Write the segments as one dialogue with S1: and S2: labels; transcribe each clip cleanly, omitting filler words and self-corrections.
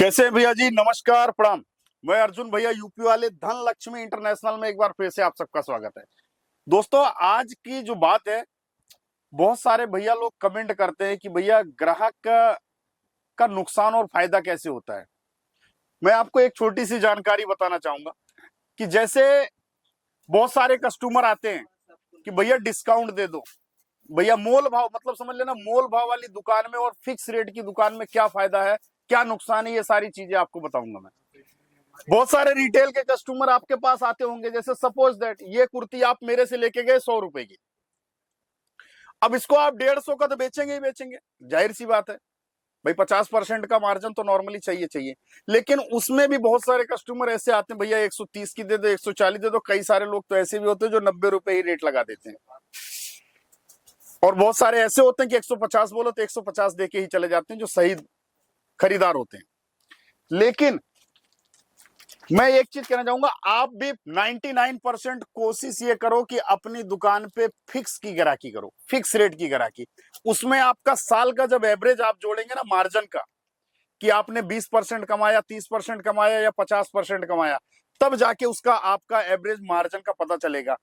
S1: कैसे हैं भैया जी? नमस्कार, प्रणाम। मैं अर्जुन भैया, यूपी वाले धन लक्ष्मी इंटरनेशनल में एक बार फिर से आप सबका स्वागत है। दोस्तों, आज की जो बात है, बहुत सारे भैया लोग कमेंट करते हैं कि भैया ग्राहक का नुकसान और फायदा कैसे होता है। मैं आपको एक छोटी सी जानकारी बताना चाहूंगा कि जैसे बहुत सारे कस्टमर आते हैं कि भैया डिस्काउंट दे दो, भैया मोल भाव, मतलब समझ लेना मोल भाव वाली दुकान में और फिक्स रेट की दुकान में क्या फायदा है, क्या नुकसान है, ये सारी चीजें आपको बताऊंगा मैं। बहुत सारे रिटेल के कस्टमर आपके पास आते होंगे, जैसे सपोज दैट ये कुर्ती आप मेरे से लेके गए 100 रुपए की, अब इसको आप 150 का तो बेचेंगे ही बेचेंगे, जाहिर सी बात है भाई। 50% का मार्जिन तो नॉर्मली चाहिए चाहिए, लेकिन उसमें भी बहुत सारे कस्टमर ऐसे आते हैं, भैया 130 की दे दो, 140 दे दो। कई सारे लोग तो ऐसे भी होते हैं जो 90 रुपए ही रेट लगा देते हैं, और बहुत सारे ऐसे होते हैं कि 150 बोलो तो 150 दे के ही चले जाते हैं, जो सही खरीदार होते हैं। लेकिन मैं एक चीज कहना चाहूंगा, आप भी 99% कोशिश ये करो कि अपनी दुकान पे फिक्स की ग्राहकी करो, फिक्स रेट की ग्राहकी। उसमें आपका साल का जब एवरेज आप जोड़ेंगे ना मार्जिन का, कि आपने 20% कमाया, 30% कमाया या 50% कमाया, तब जाके उसका आपका एवरेज मार्जिन का पता चलेगा।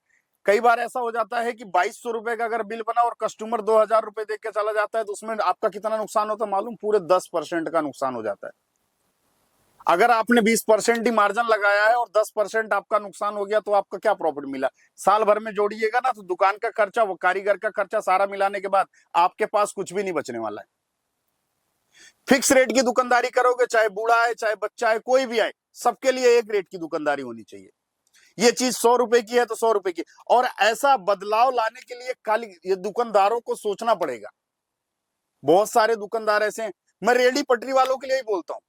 S1: कई बार ऐसा हो जाता है कि 2200 रुपए का अगर बिल बना और कस्टमर 2000 रुपए देख के चला जाता है, तो उसमें आपका कितना नुकसान होता है मालूम? पूरे 10% का नुकसान हो जाता है। अगर आपने 20% ही मार्जिन लगाया है और 10% आपका नुकसान हो गया, तो आपका क्या प्रॉफिट मिला? साल भर में जोड़िएगा ना, तो दुकान का खर्चा, वो कारीगर का खर्चा सारा मिलाने के बाद आपके पास कुछ भी नहीं बचने वाला है। फिक्स रेट की दुकानदारी करोगे, चाहे बूढ़ा है, चाहे बच्चा है, कोई भी आए, सबके लिए एक रेट की दुकानदारी होनी चाहिए। ये चीज 100 रुपए की है तो 100 रुपए की। और ऐसा बदलाव लाने के लिए खाली ये दुकानदारों को सोचना पड़ेगा। बहुत सारे दुकानदार ऐसे हैं, मैं रेडी पटरी वालों के लिए ही बोलता हूं,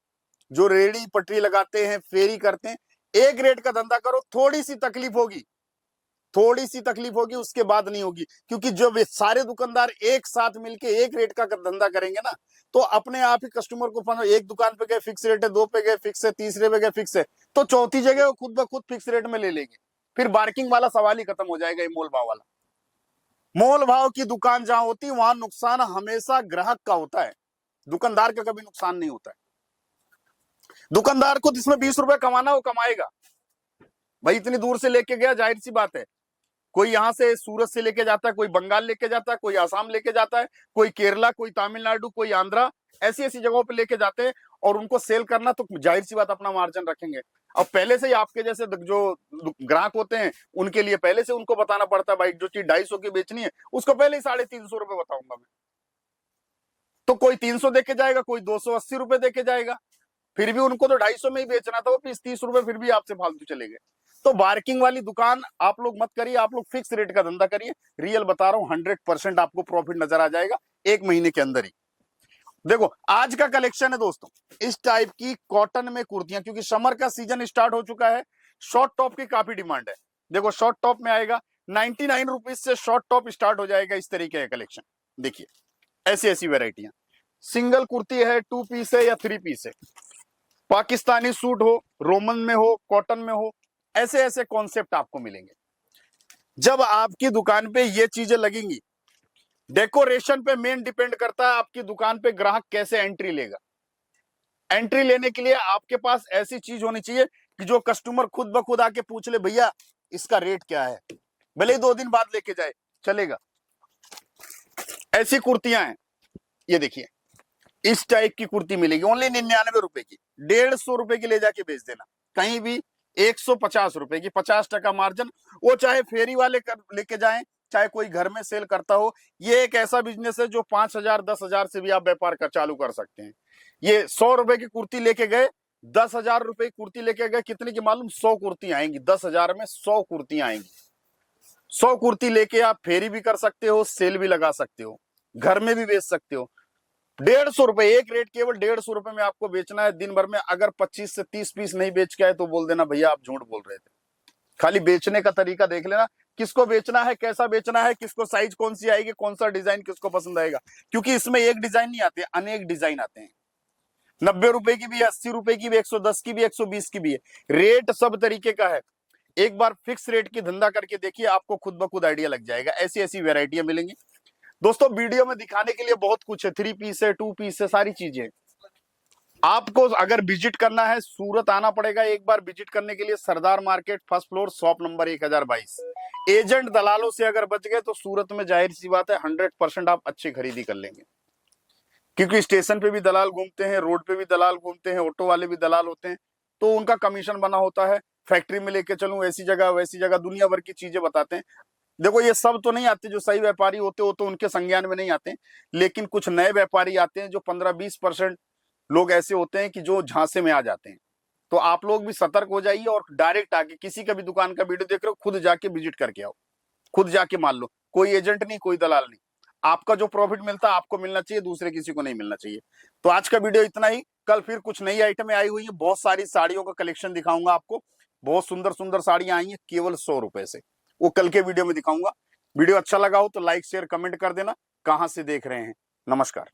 S1: जो रेडी पटरी लगाते हैं, फेरी करते हैं, एक रेट का धंधा करो। थोड़ी सी तकलीफ होगी, थोड़ी सी तकलीफ होगी, उसके बाद नहीं होगी, क्योंकि जब वे सारे दुकानदार एक साथ मिलके एक रेट का धंधा करेंगे ना, तो अपने आप ही कस्टमर को एक दुकान पे गए फिक्स रेट है, दो पे गए फिक्स है, तीसरे पे गए फिक्स है, तो चौथी जगह वो खुद ब खुद फिक्स रेट में ले लेंगे। फिर बार्किंग वाला सवाल ही खत्म हो जाएगा। ये मोल भाव वाला, मोल भाव की दुकान जहां होती है वहां नुकसान हमेशा ग्राहक का होता है, दुकानदार का कभी नुकसान नहीं होता है। दुकानदार को जिसमें 20 रुपए कमाना, वो कमाएगा भाई। इतनी दूर से लेके गया, जाहिर सी बात है, कोई यहां से सूरत से लेके जाता है, कोई बंगाल लेके जाता है, कोई आसाम लेके जाता है, कोई केरला, कोई तमिलनाडु, कोई आंध्रा, ऐसी ऐसी जगहों पे लेके जाते हैं। और उनको सेल करना, तो जाहिर सी बात अपना मार्जिन रखेंगे। अब पहले से ही आपके जैसे जो ग्राहक होते हैं, उनके लिए पहले से उनको बताना पड़ता है, भाई जो चीज 250 की बेचनी है, उसको पहले ही 350 रुपए बताऊंगा मैं। तो कोई 300 देके जाएगा, कोई 280 रुपए देके जाएगा, फिर भी उनको तो 250 में ही बेचना था, वो 20-30 रुपए फिर भी आपसे फालतू चले गए। तो बार्किंग वाली दुकान आप लोग मत करिए, आप लोग फिक्स रेट का धंधा करिए। रियल बता रहा हूं, 100% आपको प्रॉफिट नजर आ जाएगा एक महीने के अंदर ही। देखो, आज का कलेक्शन है दोस्तों, इस टाइप की कॉटन में कुर्तियां, क्योंकि समर का सीजन स्टार्ट हो चुका है, शॉर्ट टॉप की काफी डिमांड है। देखो, शॉर्ट टॉप में आएगा 99 रुपीज से शॉर्ट टॉप स्टार्ट हो जाएगा, इस तरीके का कलेक्शन। देखिए, ऐसी ऐसी वेराइटियां, सिंगल कुर्ती है, 2 पीस है या 3 पीस है, पाकिस्तानी सूट हो, रोमन में हो, कॉटन में हो, ऐसे ऐसे कॉन्सेप्ट आपको मिलेंगे। जब आपकी दुकान पे ये चीजें लगेंगी, डेकोरेशन पे मेन डिपेंड करता है आपकी दुकान पे ग्राहक कैसे एंट्री लेगा। एंट्री लेने के लिए आपके पास ऐसी चीज होनी चाहिए कि जो कस्टमर खुद ब खुद आके पूछ ले, भैया इसका रेट क्या है, भले ही 2 दिन बाद लेके जाए, चलेगा। ऐसी कुर्तियां हैं, ये देखिए, इस टाइप की कुर्ती मिलेगी ओनली 99 रुपए की। 150 रुपए की ले जाके बेच देना कहीं भी, 150 रुपए की, 50% मार्जिन। वो चाहे फेरी वाले लेके जाएं, चाहे कोई घर में सेल करता हो, ये एक ऐसा बिजनेस है जो 5,000 10,000 से भी आप व्यापार कर चालू कर सकते हैं। ये 100 रुपए की कुर्ती लेके गए, 10,000 रुपए की कुर्ती लेके गए, कितने की मालूम? 100 कुर्ती आएंगी, 10,000 में 100 कुर्तियां आएंगी। 100 कुर्ती लेके आप फेरी भी कर सकते हो, सेल भी लगा सकते हो, घर में भी बेच सकते हो। 150 रुपए एक रेट, केवल 150 रुपए में आपको बेचना है दिन भर में। अगर 25 से 30 पीस नहीं बेच के आए तो बोल देना, भैया आप झूठ बोल रहे थे। खाली बेचने का तरीका देख लेना, किसको बेचना है, कैसा बेचना है, किसको साइज कौन सी आएगी, कौन सा डिजाइन किसको पसंद आएगा। क्योंकि इसमें एक डिजाइन नहीं आते, अनेक डिजाइन आते हैं। 90 रुपए की भी है, 80 रुपए की भी, 110 की भी, 120 की भी है। रेट सब तरीके का है। एक बार फिक्स रेट की धंधा करके देखिए, आपको खुद ब खुद आइडिया लग जाएगा। ऐसी ऐसी वेराइटियां मिलेंगी दोस्तों। वीडियो में दिखाने के लिए बहुत कुछ है, 3 पीस है, 2 पीस है, सारी चीजें। आपको अगर विजिट करना है, सूरत आना पड़ेगा एक बार विजिट करने के लिए। Sardar market, first floor, shop number 1022। Agent दलालों से अगर बच गए तो सूरत में जाहिर सी बात है 100% आप अच्छी खरीदी कर लेंगे, क्योंकि स्टेशन पे भी दलाल घूमते हैं, रोड पे भी दलाल घूमते हैं, ऑटो वाले भी दलाल होते हैं, तो उनका कमीशन बना होता है। फैक्ट्री में लेके चलूं, ऐसी जगह वैसी जगह, दुनिया भर की चीजें बताते हैं। देखो ये सब तो नहीं आते, जो सही व्यापारी होते हो तो उनके संज्ञान में नहीं आते, लेकिन कुछ नए व्यापारी आते हैं जो 15-20% लोग ऐसे होते हैं कि जो झांसे में आ जाते हैं। तो आप लोग भी सतर्क हो जाइए और डायरेक्ट आके किसी का भी दुकान का वीडियो देख रहे हो, खुद जाके विजिट करके आओ, खुद जाके मान लो। कोई एजेंट नहीं, कोई दलाल नहीं। आपका जो प्रॉफिट मिलता है आपको मिलना चाहिए, दूसरे किसी को नहीं मिलना चाहिए। तो आज का वीडियो इतना ही। कल फिर कुछ नई आइटमें आई हुई है, बहुत सारी साड़ियों का कलेक्शन दिखाऊंगा आपको। बहुत सुंदर सुंदर साड़ियां आई हैं केवल 100 रुपए से, वो कल के वीडियो में दिखाऊंगा। वीडियो अच्छा लगा हो तो लाइक शेयर कमेंट कर देना। कहां से देख रहे हैं? नमस्कार।